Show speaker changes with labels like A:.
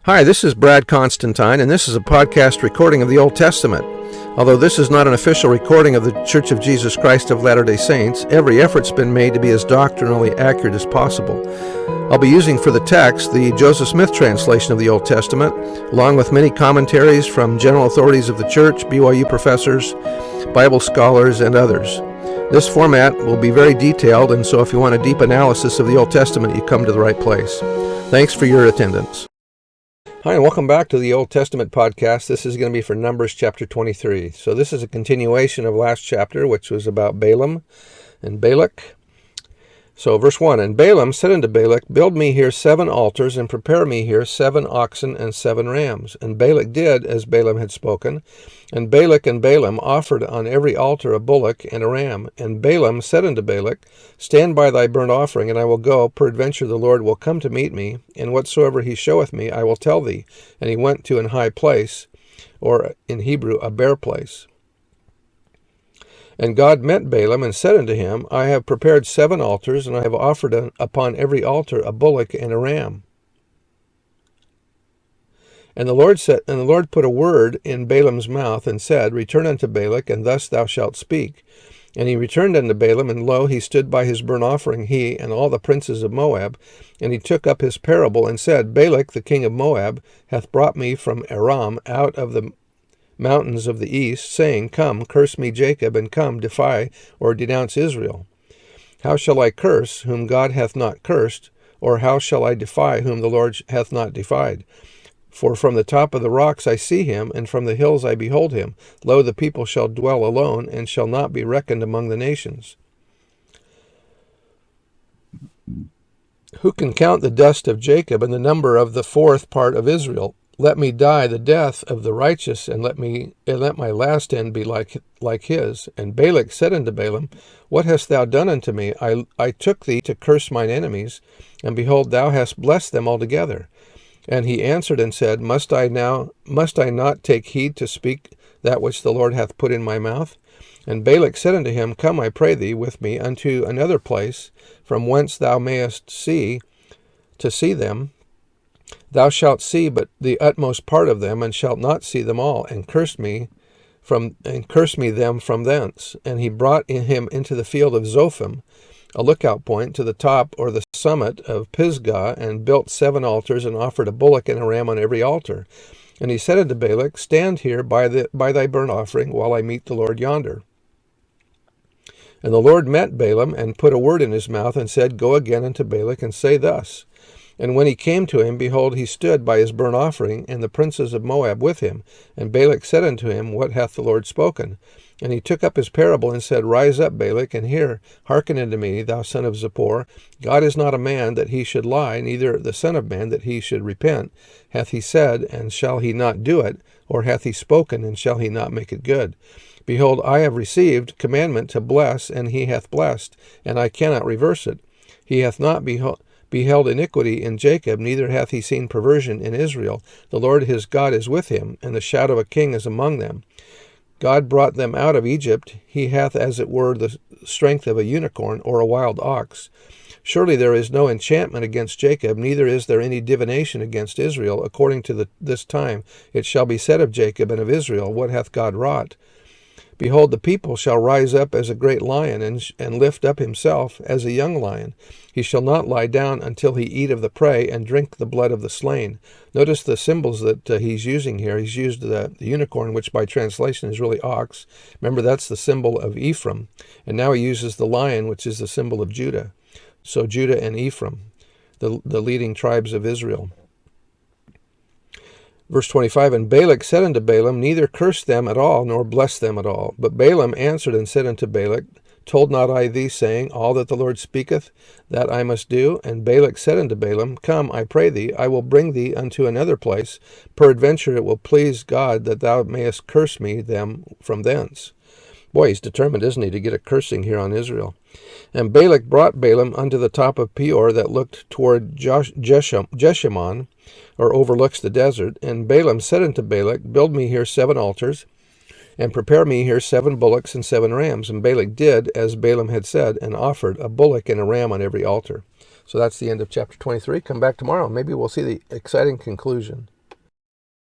A: Hi, this is Brad Constantine, and this is a podcast recording of the Old Testament. Although this is not an official recording of the Church of Jesus Christ of Latter-day Saints, every effort's been made to be as doctrinally accurate as possible. I'll be using for the text the Joseph Smith translation of the Old Testament, along with many commentaries from general authorities of the Church, BYU professors, Bible scholars, and others. This format will be very detailed, and so if you want a deep analysis of the Old Testament, you come to the right place. Thanks for your attendance. Hi, and welcome back to the Old Testament podcast. This is going to be for Numbers chapter 23. So this is a continuation of last chapter, which was about Balaam and Balak. So verse 1, And Balaam said unto Balak, Build me here 7 altars, and prepare me here 7 oxen and 7 rams. And Balak did as Balaam had spoken. And Balak and Balaam offered on every altar a bullock and a ram. And Balaam said unto Balak, Stand by thy burnt offering, and I will go. Peradventure the Lord will come to meet me, and whatsoever he showeth me I will tell thee. And he went to an high place, or in Hebrew a bare place. And God met Balaam and said unto him, I have prepared 7 altars, and I have offered upon every altar a bullock and a ram. And the Lord put a word in Balaam's mouth, and said, Return unto Balak, and thus thou shalt speak. And he returned unto Balaam, and lo, he stood by his burnt offering, he and all the princes of Moab. And he took up his parable, and said, Balak the king of Moab hath brought me from Aram out of the mountains of the east, saying, Come, curse me Jacob, and come, defy or denounce Israel. How shall I curse whom God hath not cursed, or how shall I defy whom the Lord hath not defied? For from the top of the rocks I see him, and from the hills I behold him. Lo, the people shall dwell alone, and shall not be reckoned among the nations. Who can count the dust of Jacob, and the number of the 4th part of Israel? Let me die the death of the righteous, and let my last end be like his. And Balak said unto Balaam, What hast thou done unto me? I took thee to curse mine enemies, and behold, thou hast blessed them altogether. And he answered and said, Must I not take heed to speak that which the Lord hath put in my mouth? And Balak said unto him, Come, I pray thee, with me unto another place, from whence thou mayest see them. Thou shalt see but the utmost part of them, and shalt not see them all, and curse me them from thence. And he brought him into the field of Zophim, a lookout point, to the top or the summit of Pisgah, and built 7 altars, and offered a bullock and a ram on every altar. And he said unto Balak, Stand here by thy burnt offering, while I meet the Lord yonder. And the Lord met Balaam, and put a word in his mouth, and said, Go again unto Balak, and say thus. And when he came to him, behold, he stood by his burnt offering, and the princes of Moab with him. And Balak said unto him, What hath the Lord spoken? And he took up his parable, and said, Rise up, Balak, and hearken unto me, thou son of Zippor. God is not a man that he should lie, neither the son of man that he should repent. Hath he said, and shall he not do it? Or hath he spoken, and shall he not make it good? Behold, I have received commandment to bless, and he hath blessed, and I cannot reverse it. He hath not beheld iniquity in Jacob, neither hath he seen perversion in Israel. The Lord his God is with him, and the shadow of a king is among them. God brought them out of Egypt. He hath as it were the strength of a unicorn or a wild ox. Surely there is no enchantment against Jacob, neither is there any divination against Israel. According to this time it shall be said of Jacob and of Israel, What hath God wrought? Behold, the people shall rise up as a great lion, and lift up himself as a young lion. He shall not lie down until he eat of the prey, and drink the blood of the slain. Notice the symbols that he's using here. He's used the unicorn, which by translation is really ox. Remember, that's the symbol of Ephraim. And now he uses the lion, which is the symbol of Judah. So Judah and Ephraim, the leading tribes of Israel. Verse 25, And Balak said unto Balaam, Neither curse them at all, nor bless them at all. But Balaam answered and said unto Balak, Told not I thee, saying, All that the Lord speaketh, that I must do? And Balak said unto Balaam, Come, I pray thee, I will bring thee unto another place. Peradventure it will please God that thou mayest curse me them from thence. Boy, he's determined, isn't he, to get a cursing here on Israel. And Balak brought Balaam unto the top of Peor, that looked toward Jeshimon, or overlooks the desert. And Balaam said unto Balak, Build me here 7 altars, and prepare me here 7 bullocks and 7 rams. And Balak did as Balaam had said, and offered a bullock and a ram on every altar. So that's the end of chapter 23. Come back tomorrow. Maybe we'll see the exciting conclusion.